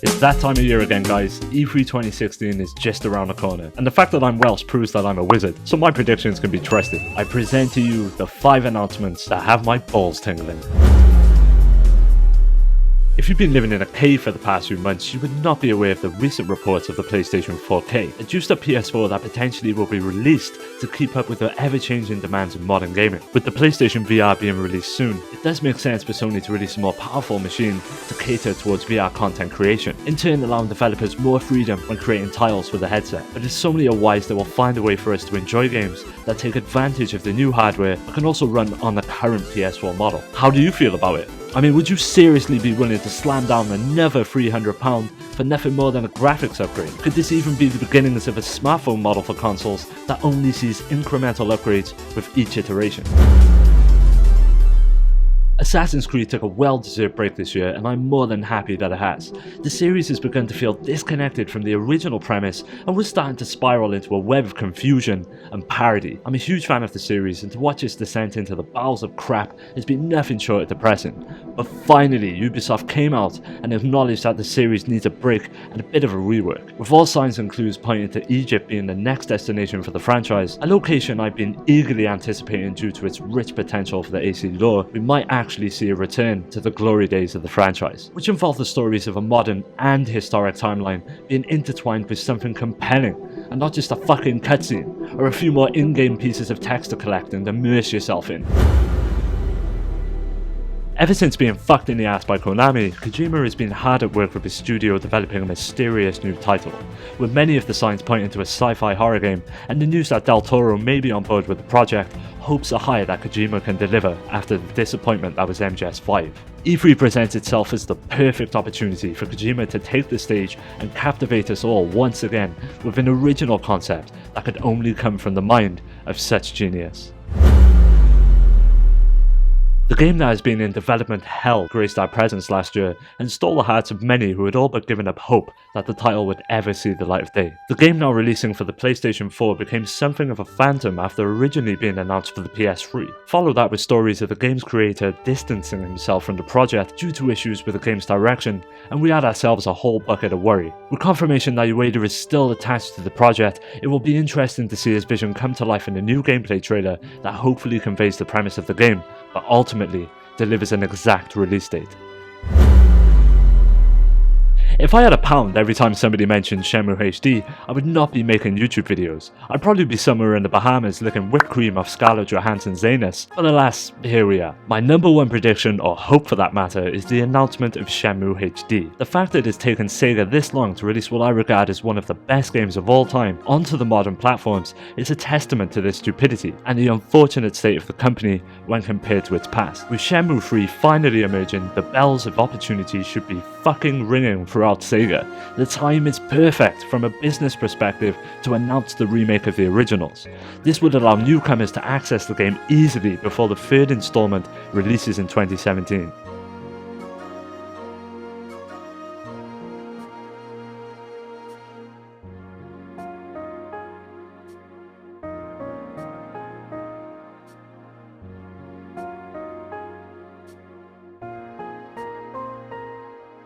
It's that time of year again, guys. E3 2016 is just around the corner, and the fact that I'm Welsh proves that I'm a wizard, so my predictions can be trusted. I present to you the 5 announcements that have my balls tingling. If you've been living in a cave for the past few months, you would not be aware of the recent reports of the PlayStation 4K, a juiced up PS4 that potentially will be released to keep up with the ever-changing demands of modern gaming. With the PlayStation VR being released soon, it does make sense for Sony to release a more powerful machine to cater towards VR content creation, in turn allowing developers more freedom when creating titles for the headset. But as Sony are wise, they will find a way for us to enjoy games that take advantage of the new hardware but can also run on the current PS4 model. How do you feel about it? I mean, would you seriously be willing to slam down another £300 for nothing more than a graphics upgrade? Could this even be the beginnings of a smartphone model for consoles that only sees incremental upgrades with each iteration? Assassin's Creed took a well-deserved break this year, and I'm more than happy that it has. The series has begun to feel disconnected from the original premise, and we're starting to spiral into a web of confusion and parody. I'm a huge fan of the series, and to watch its descent into the bowels of crap has been nothing short of depressing. But finally, Ubisoft came out and acknowledged that the series needs a break and a bit of a rework, with all signs and clues pointing to Egypt being the next destination for the franchise, a location I've been eagerly anticipating due to its rich potential for the AC lore. We might actually see a return to the glory days of the franchise, which involve the stories of a modern and historic timeline being intertwined with something compelling, and not just a fucking cutscene, or a few more in-game pieces of text to collect and immerse yourself in. Ever since being fucked in the ass by Konami, Kojima has been hard at work with his studio developing a mysterious new title, with many of the signs pointing to a sci-fi horror game, and the news that Del Toro may be on board with the project. Hopes are high that Kojima can deliver after the disappointment that was MGS5. E3 presents itself as the perfect opportunity for Kojima to take the stage and captivate us all once again with an original concept that could only come from the mind of such genius. The game that has been in development hell graced our presence last year and stole the hearts of many who had all but given up hope that the title would ever see the light of day. The game now releasing for the PlayStation 4 became something of a phantom after originally being announced for the PS3. Follow that with stories of the game's creator distancing himself from the project due to issues with the game's direction, and we had ourselves a whole bucket of worry. With confirmation that Ueda is still attached to the project, it will be interesting to see his vision come to life in a new gameplay trailer that hopefully conveys the premise of the game, but ultimately delivers an exact release date. If I had a pound every time somebody mentioned Shenmue HD, I would not be making YouTube videos. I'd probably be somewhere in the Bahamas licking whipped cream off Scarlett Johansson's anus. But alas, here we are. My number one prediction, or hope for that matter, is the announcement of Shenmue HD. The fact that it's taken Sega this long to release what I regard as one of the best games of all time onto the modern platforms is a testament to their stupidity and the unfortunate state of the company when compared to its past. With Shenmue 3 finally emerging, the bells of opportunity should be fucking ringing throughout Sega. The time is perfect from a business perspective to announce the remake of the originals. This would allow newcomers to access the game easily before the third installment releases in 2017.